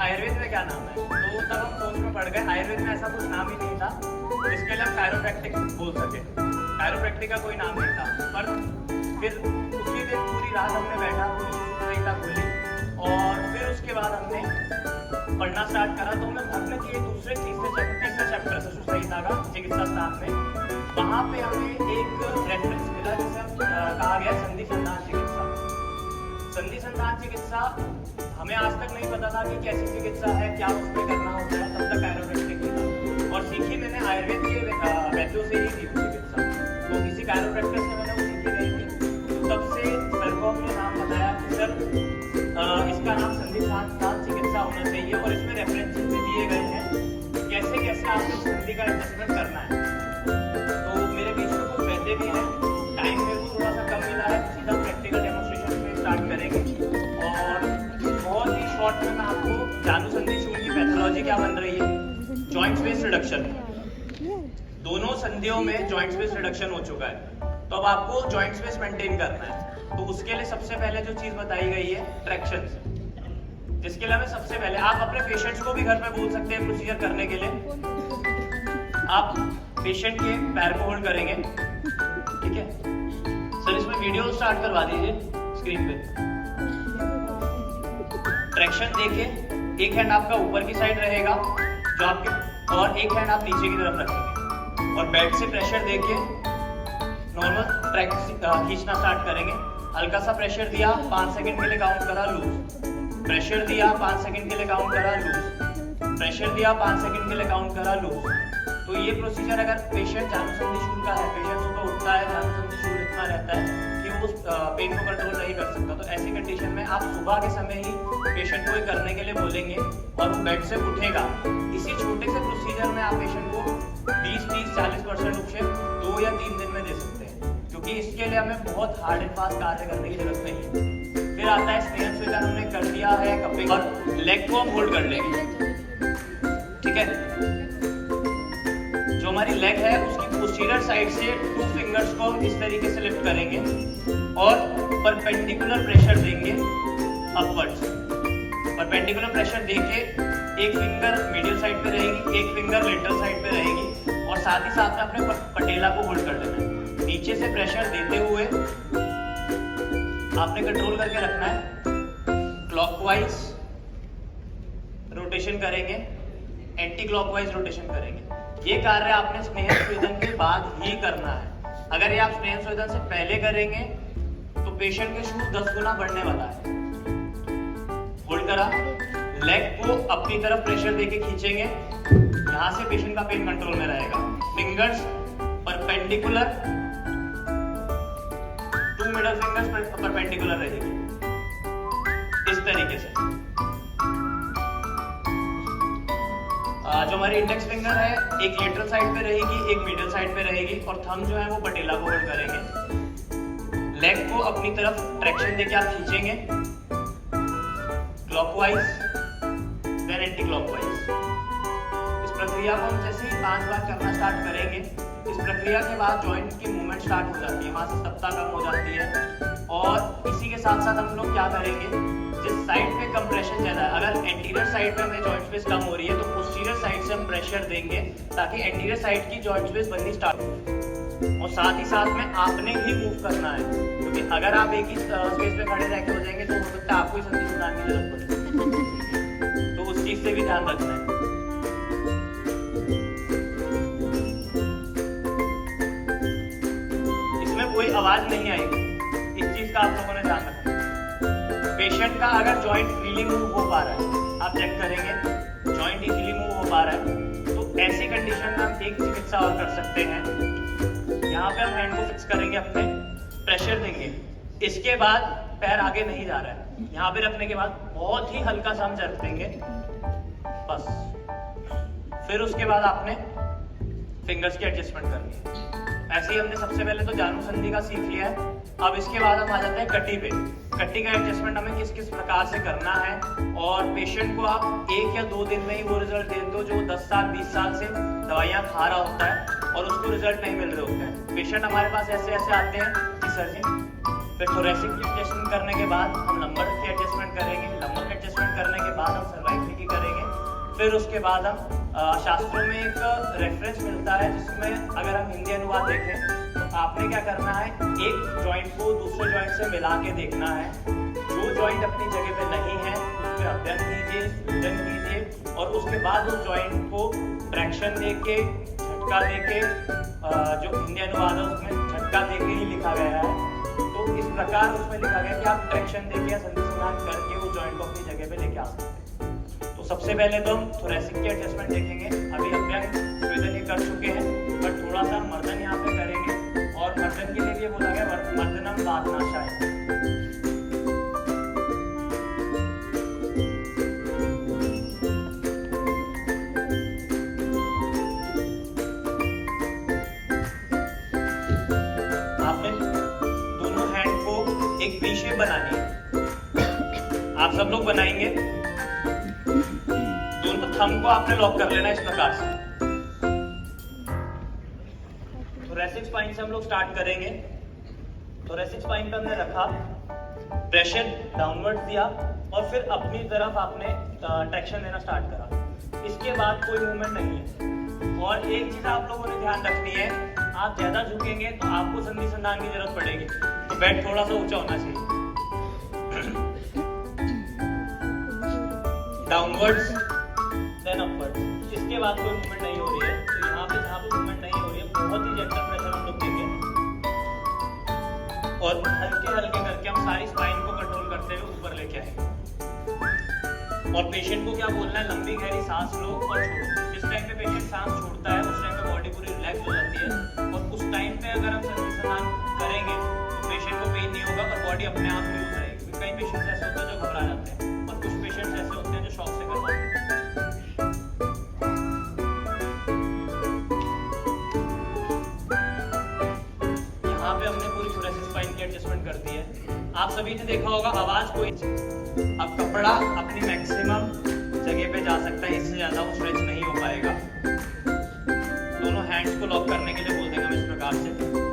आयुर्वेद में क्या नाम है, तो तब हम सोच में पड़ गए आयुर्वेद में ऐसा कुछ नाम ही नहीं था जिसके लिए हम कायरोप्रैक्टिक बोल सके। कायरोप्रैक्टिक का कोई नाम नहीं था। पर फिर उसी दिन पूरी रात हमने बैठा, पूरी संहिता खोली और फिर उसके बाद हमने पढ़ना स्टार्ट करा। तो मैं भरने के दूसरे तीसरे चैप्टर से संहिता का चिकित्सा स्थान में, वहाँ पे हमें एक रेफरेंस मिला जिसे कहा गया संधि संधान चिकित्सा। संधि संधान चिकित्सा हमें आज तक नहीं पता था कि कैसी चिकित्सा है, क्या उसमें करना होता है, तब तक कायरोप्रैक्टिक ही था और सीखी मैंने आयुर्वेद के वैद्यों से ही थी चिकित्सा। तो किसी कायरोप्रैक्टर से मैंने वो सीखी नहीं थी। तो तब से सर को हमने नाम बताया कि सर इसका नाम संधि संधान चिकित्सा होना चाहिए और इसमें रेफरेंसेस भी दिए गए हैं कैसे कैसे आपको संधि का एडजस्टमेंट करना है। तो मेरे बीच में कुछ वैद्य भी हैं, टाइम मेरे को थोड़ा सा कम मिला है, सीधा प्रैक्टिकल डेमोन्स्ट्रेशन में स्टार्ट करेंगे और बहुत ही शॉर्ट में मैं आपको जानू संधि शूल की पैथोलॉजी क्या बन रही है। जॉइंट स्पेस रिडक्शन, दोनों संधियों में जॉइंट स्पेस रिडक्शन हो चुका है, तो अब आपको जॉइंट स्पेस मेंटेन करना है। तो उसके लिए सबसे पहले जो चीज बताई गई है ट्रैक्शन, जिसके लिए हमें सबसे पहले आप अपने पेशेंट्स को भी घर पे बोल सकते हैं प्रोसीजर करने के लिए। आप पेशेंट के पैर को होल्ड करेंगे, ठीक है सर, इसमें वीडियो स्टार्ट करवा दीजिए स्क्रीन पे। ट्रैक्शन देखिए, एक हैंड आपका ऊपर की साइड रहेगा जो आपके, और एक हैंड आप नीचे की तरफ रखेंगे और बेड से प्रेशर देखिए, नॉर्मल ट्रैक खींचना स्टार्ट करेंगे। हल्का सा प्रेशर दिया, 5 सेकंड के लिए काउंट करा, लूज। प्रेशर दिया, 5 सेकंड के लिए काउंट करा, लूज। प्रेशर दिया, 5 सेकंड के लिए काउंट करा, लूज। तो ये प्रोसीजर अगर पेशेंट जानू संधि शूल का है, पेशेंट सुबह उठता है, जानू संधि शूल इतना रहता है कि वो उस पेन को कंट्रोल नहीं कर सकता, तो ऐसी कंडीशन में आप सुबह के समय ही पेशेंट को ये करने के लिए बोलेंगे और वो बेड से उठेगा। इसी छोटे से प्रोसीजर में आप पेशेंट को 20-30-40% उपशम 2 या 3 दिन में दे सकते हैं, क्योंकि इसके लिए हमें बहुत हार्ड एंड फास्ट कार्य करने की जरूरत नहीं है। फिर आता है स्नेहन स्वेदन, हमने कर दिया है कपिंग और लेग को हम होल्ड कर लेंगे, ठीक है। जो हमारी लेग है उसकी पोस्टीरियर साइड से 2 फिंगर्स को हम इस तरीके से लिफ्ट करेंगे और परपेंडिकुलर प्रेशर देंगे अपवर्ड्स। परपेंडिकुलर प्रेशर देके एक फिंगर मीडियल साइड पे रहेगी, एक फिंगर लेटरल साइड पे रहेगी और साथ ही साथ में अपने पटेला को होल्ड कर लेना है। नीचे से प्रेशर देते हुए आपने कंट्रोल करके रखना है। क्लॉकवाइज रोटेशन करेंगे, एंटी क्लॉकवाइज रोटेशन करेंगे। ये कार्य आपने स्नेहन स्वेदन के बाद ही करना है। अगर ये आप स्नेहन स्वेदन से पहले करेंगे तो पेशेंट के शूज 10 गुना बढ़ने वाला है। होल्ड करा, लेग को अपनी तरफ प्रेशर देके खींचेंगे, यहां से पेशेंट का पेन कंट्रोल में रहेगा। Fingers perpendicular, 2 middle fingers perpendicular रहेगी इस तरीके से। जो हमारी इंडेक्स फिंगर है एक लेटरल साइड पे रहेगी, एक मीडियल साइड पे रहेगी और थंब जो है वो पटेला को होल्ड करेंगे। लेग को अपनी तरफ ट्रैक्शन देके आप खींचेंगे, क्लॉकवाइज देन एंटी क्लॉकवाइज। इस प्रक्रिया को हम जैसे ही 5 बार करना स्टार्ट करेंगे, इस प्रक्रिया के बाद जॉइंट की मूवमेंट स्टार्ट हो जाती है, वहां से सप्ताह कम हो जाती है। और इसी के साथ साथ हम लोग क्या करेंगे, जिस साइड पे कंप्रेशन ज्यादा है, अगर एंटीरियर साइड पे हमें जॉइंट स्पेस कम हो रही है तो पोस्टीरियर साइड से हम प्रेशर देंगे ताकि एंटीरियर साइड की जॉइंट स्पेस बननी स्टार्ट हो। और साथ ही साथ में आपने ही मूव करना है, क्योंकि अगर आप एक ही स्पेस पे खड़े रह के हो जाएंगे तो हो सकता है आपको ही संधि सुधार की जरूरत पड़े, तो उस चीज से भी ध्यान रखना है। इसमें कोई आवाज नहीं आएगी, इस चीज का आप लोगों ने ध्यान रखना है। पेशेंट का अगर जॉइंट फ्रीली मूव हो पा रहा है, आप चेक करेंगे जॉइंट इजीली मूव हो पा रहा है, तो ऐसी कंडीशन में हम एक चिकित्सा और कर सकते हैं। यहाँ पे हम हैंड को फिक्स करेंगे, अपने प्रेशर देंगे, इसके बाद पैर आगे नहीं जा रहा है, यहाँ पे रखने के बाद बहुत ही हल्का सा हम जर्क देंगे बस। फिर उसके बाद आपने फिंगर्स की एडजस्टमेंट करनी है। ऐसे ही हमने सबसे पहले तो जानू संधि का सीख लिया है। अब इसके बाद हम आ जाते हैं कटी पे। कटी का एडजस्टमेंट हमें किस किस प्रकार से करना है और पेशेंट को आप 1 या 2 दिन में ही वो रिजल्ट देते हो जो 10 साल 20 साल से दवाइयाँ खा रहा होता है और उसको रिजल्ट नहीं मिल रहे होते हैं। पेशेंट हमारे पास ऐसे ऐसे आते हैं कि सर जी, फिर थोरेसिक की एडजस्टमेंट करने के बाद हम लंबर की एडजस्टमेंट करेंगे, लंबर की एडजस्टमेंट करने के बाद हम सर्वाइकल की भी करेंगे। फिर उसके बाद हम शास्त्रों में एक रेफरेंस मिलता है जिसमें अगर हम हिंदी अनुवाद देखें तो आपने क्या करना है, एक जॉइंट को दूसरे जॉइंट से मिला के देखना है। जो जॉइंट अपनी जगह पे नहीं है उस पर अध्ययन कीजिए, सूजन कीजिए और उसके बाद उस जॉइंट को ट्रैक्शन देके, झटका देके, जो हिंदी अनुवाद है उसमें झटका देके ही लिखा गया है, तो इस प्रकार उसमें लिखा गया कि आप ट्रैक्शन देके या संधिसंधान करके उस जॉइंट को अपनी जगह पे लेके आ सकते हैं। तो सबसे पहले तो हम थोरेसिक की एडजस्टमेंट देखेंगे। अभी अभ्यंग स्वेदन ये कर चुके हैं, बट थोड़ा सा मर्दन यहाँ पे करेंगे और मर्दन के लिए बोला गया मर्दनम वादनाशाय। एक वी शेप बनानी है, आप सब लोग बनाएंगे। दोनों थंब को आपने लॉक कर लेना इस प्रकार से। थोरेसिक स्पाइन से हम लोग स्टार्ट करेंगे। थोरेसिक स्पाइन पे हमने रखा, प्रेशर डाउनवर्ड दिया और फिर अपनी तरफ आपने ट्रैक्शन देना स्टार्ट करा। इसके बाद कोई मूवमेंट नहीं है। और एक चीज आप लोगों ने ध्यान रखनी है, आप ज्यादा झुकेंगे तो आपको संधि संधान की जरूरत पड़ेगी, तो बेड थोड़ा सा ऊंचा होना चाहिए। Downwards then upwards. इसके बाद कोई मूवमेंट नहीं हो रही है, तो यहाँ पे जहाँ पे मूवमेंट नहीं हो रही है बहुत ही जेंटल प्रेशर हम लोग देंगे और हल्के हल्के करके हम सारी स्पाइन को कंट्रोल करते हुए ऊपर लेके आएंगे। और पेशेंट को क्या बोलना है, लंबी गहरी सांस लो और छोड़ो। जिस टाइम पे पेशेंट सांस छोड़ता है उस टाइम पे बॉडी पूरी रिलैक्स हो जाती है और उस टाइम पे अगर हम संधिसंधान करेंगे तो पेशेंट को पेन नहीं होगा और बॉडी अपने आप लूज रहेगी। कई पेशेंट्स ऐसे होते हैं जो घबरा जाते हैं और कुछ पेशेंट्स ऐसे होते हैं जो शॉक से कर पाते हैं। यहाँ पे हमने पूरी थोरेसिक स्पाइन की एडजस्टमेंट कर दी है। आप सभी ने देखा होगा आवाज कोई, अब कपड़ा अपनी मैक्सिमम जगह पे जा सकता है, इससे ज्यादा वो स्ट्रेच नहीं हो पाएगा। दोनों हैंड्स को लॉक करने के लिए बोल देंगे हम इस प्रकार से।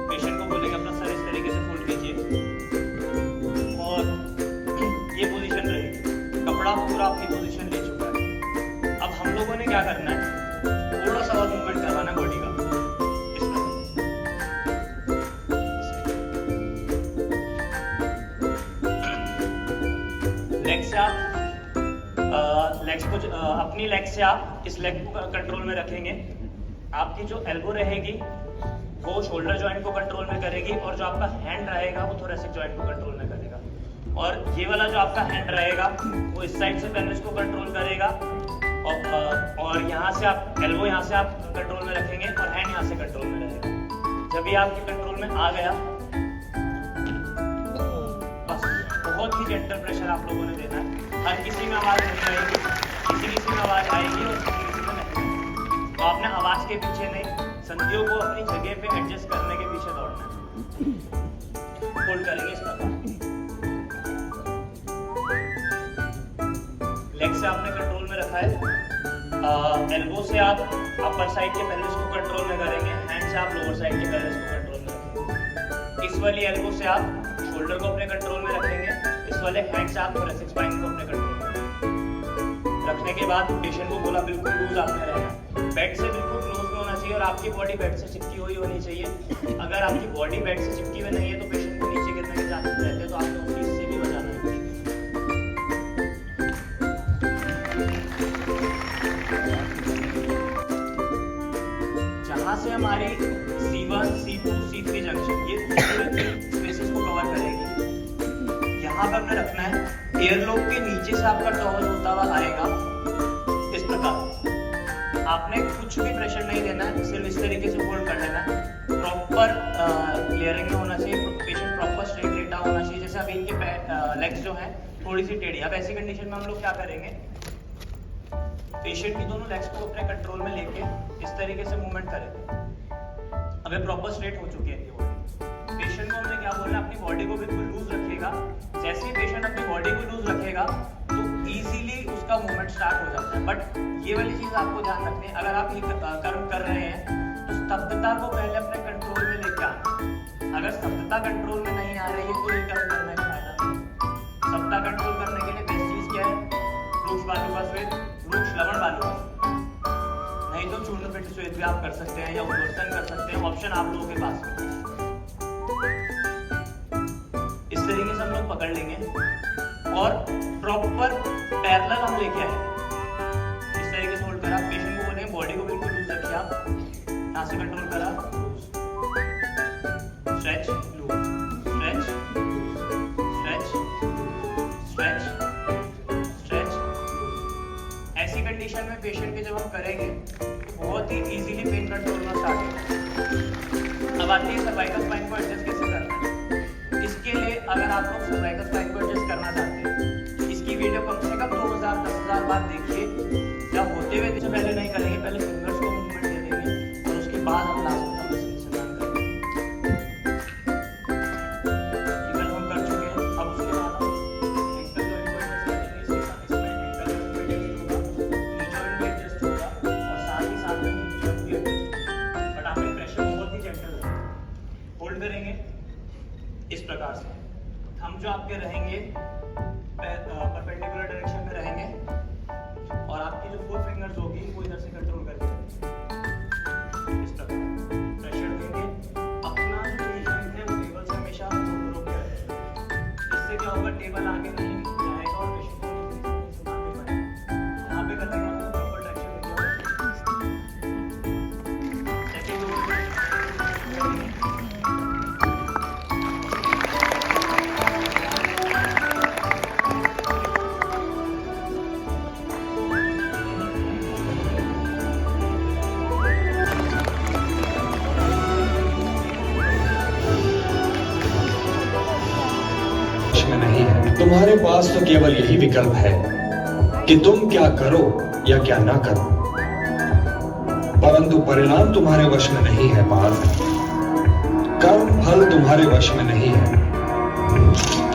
पेशेंट को बोलेंगे अपना सर इस तरीके से फोल्ड कीजिए और ये पोजीशन रहेगी। कपड़ा पूरा अपनी पोजीशन ले चुका है। अब हम लोगों ने क्या करना है, थोड़ा सा और मूवमेंट करवाना है बॉडी का। लेग से आप लेग्स को अपनी लेग से आप इस लेग को कंट्रोल में रखेंगे। आपकी जो एल्बो रहेगी वो शोल्डर जॉइंट को कंट्रोल में करेगी और जो आपका हैंड रहेगा वो थोरेसिक जॉइंट को कंट्रोल में करेगा। और ये वाला जो आपका हैंड रहेगा वो इस साइड से पेनिस को कंट्रोल करेगा और यहाँ से आप एल्बो यहाँ से आप कंट्रोल में रखेंगे और हैंड यहाँ से कंट्रोल में रहेगा। जब ये आपके कंट्रोल में आ गया, बस बहुत ही जेंटल प्रेशर आप लोगों ने देना है। हर किसी में आवाज नहीं आएगी, किसी में आवाज आएगी और किसी में नहीं। तो आपने आवाज के पीछे नहीं, संधियों को अपनी जगह पे एडजस्ट करने के पीछे दौड़ना है। होल्ड करेंगे इस प्रकार। लेग से आपने कंट्रोल में रखा है, एल्बो से आप अपर साइड के पेल्विस को कंट्रोल में करेंगे, हैंड से आप लोअर साइड के पेल्विस को कंट्रोल में रखेंगे। इस वाली एल्बो से आप शोल्डर को अपने कंट्रोल में रखेंगे, इस वाले हैंड से आप थोरेसिक स्पाइन को अपने कंट्रोल में रखने के बाद पेशेंट को बोला बिल्कुल लूज आपने रहना, बेड से बिल्कुल क्लोज में होना चाहिए और आपकी बॉडी बेड से चिपकी हुई होनी चाहिए। अगर आपकी बॉडी बेड से चिपकी हुई नहीं है तो पेशेंट को नीचे गिरने के चांसेस रहते हैं, तो आपको उस चीज से भी बचाना है। जहां से हमारी C1, C2, C3 जंक्शन ये स्पेसेस को कवर करेगी, यहाँ पर हमने रखना है। एयरलॉक के नीचे से आपका टॉवल होता हुआ आएगा इस प्रकार। आपने कुछ भी प्रेशर नहीं देना है, सिर्फ इस तरीके से होल्ड कर लेना है। प्रॉपर लेयरिंग में होना चाहिए, पेशेंट प्रॉपर स्ट्रेट लेटा होना चाहिए। जैसे अभी इनके लेग्स जो हैं थोड़ी सी टेढ़ी, अब ऐसी कंडीशन में हम लोग क्या करेंगे, पेशेंट की दोनों लेग्स को अपने कंट्रोल में लेके इस तरीके से मूवमेंट करेंगे। अब प्रॉपर स्ट्रेट हो चुकी है ये बॉडी। पेशेंट को हमने क्या बोलना है, अपनी बॉडी को बिल्कुल लूज रखिएगा। जैसे ही पेशेंट अपनी बॉडी को लूज रखेगा तो इजीली उसका मूवमेंट स्टार्ट हो जाता है। बट ये वाली चीज आपको ध्यान रखनी है, अगर आप ये कर्म कर रहे हैं तो स्तब्धता को पहले अपने कंट्रोल में लेके आना। अगर स्तब्धता कंट्रोल में नहीं आ रही है तो ये कर्म करने का फायदा नहीं। स्तब्धता कंट्रोल करने के लिए बेस्ट चीज क्या है, वृक्ष बाजू का स्वेद, नहीं तो चूर्ण पेटी श्वेत भी आप कर सकते हैं या उद्वर्तन कर सकते हैं, ऑप्शन आप लोगों के पास है। इस तरीके से हम लोग पकड़ लेंगे और प्रॉपर पैरेलल हम लेके आए, इस तरीके से होल्ड करा। पेशेंट को बोलेंगे बॉडी को बिल्कुल लूज रखिए, आप यहाँ से कंट्रोल करा, stretch loose, stretch stretch stretch stretch. ऐसी कंडीशन में पेशेंट के जब हम करेंगे तो बहुत ही इजीली पेन कंट्रोल होना स्टार्ट होगा। अब आती है सर्वाइकल स्पाइन को एडजस्ट कैसे करना है। इसके लिए अगर आप लोग सर्वाइकल स्पाइन को एडजस्ट करना चाहते हैं, इसकी वीडियो कम से कम 2000-10,000 बार देखिए। जब होते हुए से पहले नहीं करेंगे, पहले फिंगर्स को मूवमेंट दे देंगे और उसके बाद हम लास्ट में कंसीडरेशन करेंगे। ये हम कर चुके हैं। अब उसके बाद हम एंकल जॉइंट को एडजस्ट करेंगे। इसमें एंकल जॉइंट भी एडजस्ट होगा, नी जॉइंट भी एडजस्ट होगा और साथ ही साथ में हिप जॉइंट भी एडजस्ट होगा। बट आप प्रेशर बहुत ही जेंटल होल्ड करेंगे इस प्रकार से। हम जो आपके रहेंगे परपेंडिकुलर डायरेक्शन में रहेंगे और आपकी जो 4 फिंगर्स होगी वो इधर से कंट्रोल करके इस प्रकार प्रेशर देंगे। अपना जो पोजीशन है वो टेबल से हमेशा रोक के रखें। इससे क्या होगा, टेबल आगे नहीं जाएगा और पेशेंट को यहाँ पे कर देंगे तो प्रॉपर डायरेक्शन मिल जाएगा। नहीं है। तुम्हारे पास तो केवल यही विकल्प है कि तुम क्या करो या क्या ना करो, परंतु परिणाम तुम्हारे वश में नहीं है पार्थ। कर्म फल तुम्हारे वश में नहीं है।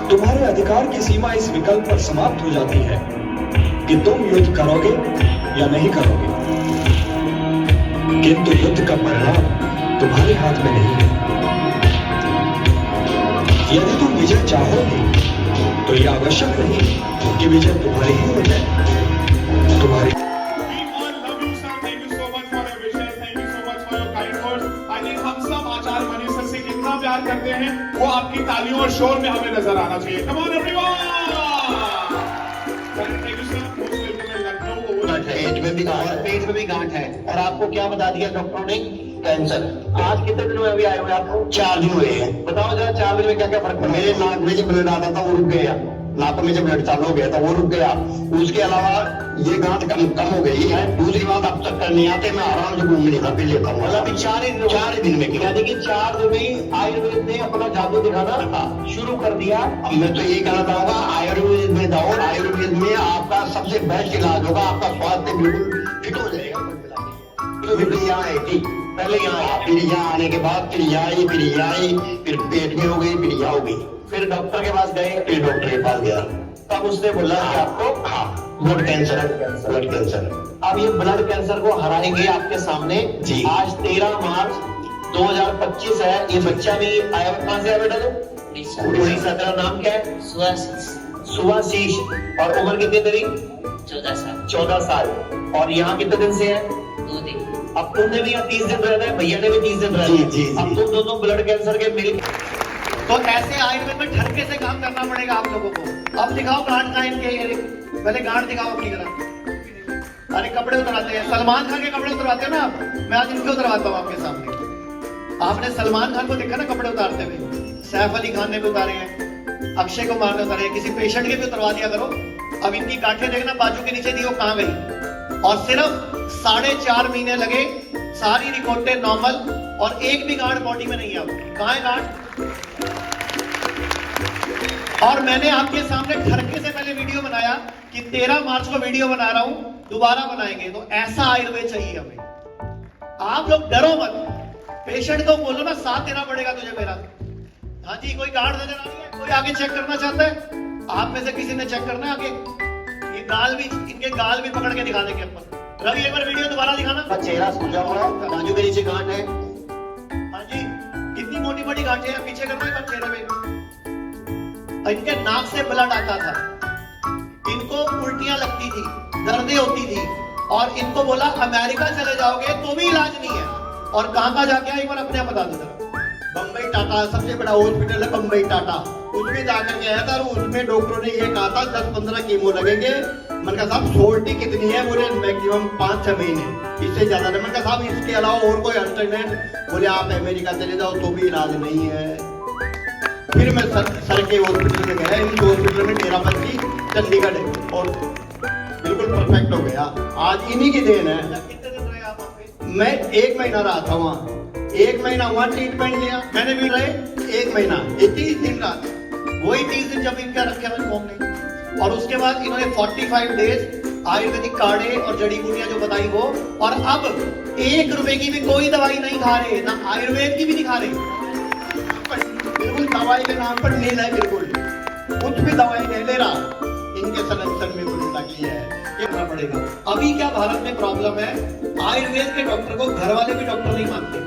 तुम्हारे अधिकार की सीमा इस विकल्प पर समाप्त हो जाती है कि तुम युद्ध करोगे या नहीं करोगे, किंतु युद्ध का परिणाम तुम्हारे हाथ में नहीं है। यदि तुम विजय चाहोगे तो यह आवश्यक नहीं कि विजय तुम्हारी ही हो जाए, तुम्हारी। हम सब आचार्य मनीष सर से कितना प्यार करते हैं वो आपकी तालियों और शोर में हमें नजर आना चाहिए। Come on everyone. पेट में भी गांठ है और आपको क्या बता दिया डॉक्टरों ने? कैंसर। आज कितने दिन में अभी आए हुए आपको? 4 दिन हुए हैं। बताओ जरा 4 दिन में क्या क्या फर्क पड़ा? मेरे नाक में जो ब्लड आता था वो रुक गया, नाक में जो ब्लड चालू हो गया था वो रुक गया। उसके अलावा ये गांठ कम हो गई है। दूसरी बात, अब चक्कर नहीं आते, मैं आराम से घूम लेता फिर लेता हूँ। मतलब 4 दिन में, यानी कि 4 दिन में आयुर्वेद ने अपना जादू दिखाना शुरू कर दिया। अब मैं तो यही कहना चाहूंगा, आयुर्वेद में जाओ, आयुर्वेद में आपका सबसे बेस्ट इलाज होगा, आपका स्वास्थ्य बिल्कुल फिट हो जाएगा। यहाँ है ठीक, पहले यहाँ फिर यहाँ आने के बाद फिर पेट में हो गई, फिर यहाँ हो गई, फिर डॉक्टर के पास गए, फिर डॉक्टर के पास गया, तब उसने बोला कि आपको ब्लड कैंसर। अब ये ब्लड कैंसर को हराएंगे आपके सामने जी। आज 13 मार्च 2025 है। ये बच्चा भी आया, कहाँ से आया बेटा? तो उड़ीसा। तेरा नाम क्या है? सुभाशीष। और उम्र कितनी तेरी? 14 साल। और यहाँ कितने दिन से है? 2 दिन। अब तुमने भी यहाँ 30 दिन रहना है, भैया ने भी 30 दिन रहना है। अब तुम दोनों ब्लड कैंसर के मिल, तो ऐसे आयुर्वेद में ठरके से काम करना पड़ेगा आप लोगों को। अब दिखाओ गांठ का इनके, पहले गांठ दिखाओ अपनी तरह। अरे कपड़े उतराते हैं, सलमान खान के कपड़े उतरवाते हो ना आप, मैं आज इनके उतरवाता हूँ आपके सामने। आपने सलमान खान को देखा ना कपड़े उतारते हुए, सैफ अली खान ने भी उतारे हैं, अक्षय कुमार ने उतारे हैं, किसी पेशेंट के भी उतरवा दिया करो। अब इनकी गांठें देखना बाजू के नीचे दी वो कहाँ गई, और सिर्फ 4.5 महीने लगे, सारी रिपोर्टें नॉर्मल और एक भी गांठ बॉडी में नहीं है। अब कहाँ है गांठ? और मैंने आपके सामने ठरके से पहले वीडियो बनाया कि 13 मार्च को वीडियो बना रहा हूं, दोबारा बनाएंगे। तो ऐसा आयुर्वेद चाहिए हमें। आप लोग डरो मत, पेशेंट को बोलो ना साथ देना पड़ेगा तुझे मेरा। हाँ जी, कोई गांठ नजर आ रही है? कोई आगे चेक करना चाहता है? आप में से किसी ने चेक करना है आगे? ये गाल भी, इनके गाल भी पकड़ के दिखा देंगे अपन। रवि एक बार वीडियो दोबारा दिखाना। चेहरा सूजा हुआ है, बाजू के नीचे गांठ है। हाँ जी, कितनी मोटी मोटी गांठें हैं, पीछे करना है चेहरे में। इनके नाक से ब्लड आता था, इनको उल्टियां लगती थी, दर्दें होती थी, और इनको बोला अमेरिका चले जाओगे तो भी इलाज नहीं है। और कहाँ जाके आए एक बार अपने आप बता दो जरा। बम्बई टाटा सबसे बड़ा हॉस्पिटल है, बम्बई टाटा, उसमें जाकर के आया था और उसमें डॉक्टरों ने ये कहा था 10-15 कीमो लगेंगे। मैंने कहा साहब सोल्टी कितनी है? बोले मैक्सिमम 5-6 महीने, इससे ज्यादा नहीं। मैंने कहा साहब इसके अलावा और कोई अल्टरनेट? बोले आप अमेरिका चले जाओ तो भी इलाज नहीं है। फिर मैं सर के हॉस्पिटल में गया, इस हॉस्पिटल में मेरा बच्ची चंडीगढ़ और बिल्कुल परफेक्ट हो गया। आज इन्हीं की देन है। कितने दिन रहे आप वहाँ पे? मैं 1 महीना रहा था वहाँ। 1 महीना वहाँ ट्रीटमेंट लिया, मैंने भी रहे 1 महीना, 30 दिन रहा। वही 30 दिन जब इनका रखे मैंने फॉर्म नहीं। और उसके बाद इन्होंने 45 डेज आयुर्वेदिक काढ़े और जड़ी बूटियां जो बताई वो, और अब 1 रुपए की भी कोई दवाई नहीं खा रहे, ना आयुर्वेद की भी नहीं खा रहे। बिल्कुल दवाई के नाम पर नील है, बिल्कुल कुछ भी दवाई नहीं ले रहा। इनके सलेक्शन में कुछ लगी है, ये करना पड़ेगा। अभी क्या भारत में प्रॉब्लम है, आयुर्वेद के डॉक्टर को घर वाले भी डॉक्टर नहीं मानते।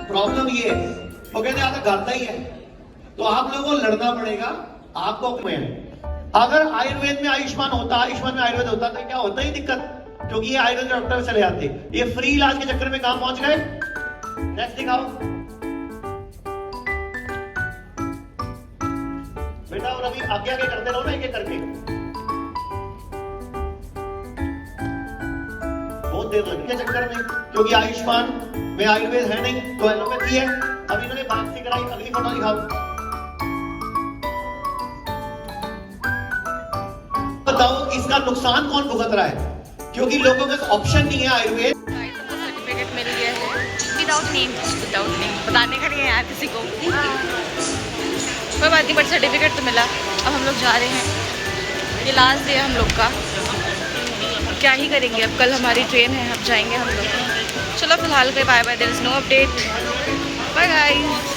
प्रॉब्लम ये है, वो कहते हैं घर का ही है। तो आप लोगों को लड़ना पड़ेगा। आपको अगर आयुर्वेद में आयुष्मान होता, आयुष्मान में आयुर्वेद होता तो क्या होता ही दिक्कत, क्योंकि ये आयुर्वेद के डॉक्टर चले जाते। ये फ्री इलाज के चक्कर में कहां पहुंच गए? नेक्स्ट दिखाओ बेटा, और अभी आगे आगे करते रहो ना, एक एक करके। बहुत देर लगी के चक्कर में, क्योंकि आयुष्मान में आयुर्वेद है नहीं तो एलोपैथी है। अब इन्होंने बात कराई, अगली फोटो दिखाओ। बताओ इसका नुकसान कौन भुगत रहा है? क्योंकि लोगों के ऑप्शन नहीं है आयुर्वेद। सर्टिफिकेट मिल गया है विदाउट नेम बताने का नहीं है यार किसी को, कोई बात नहीं, बट सर्टिफिकेट तो मिला। अब हम लोग जा रहे हैं, ये लास्ट डे है हम लोग का। क्या ही करेंगे अब, कल हमारी ट्रेन है, अब जाएंगे हम लोग। चलो फिलहाल के bye bye, there is no update, bye guys.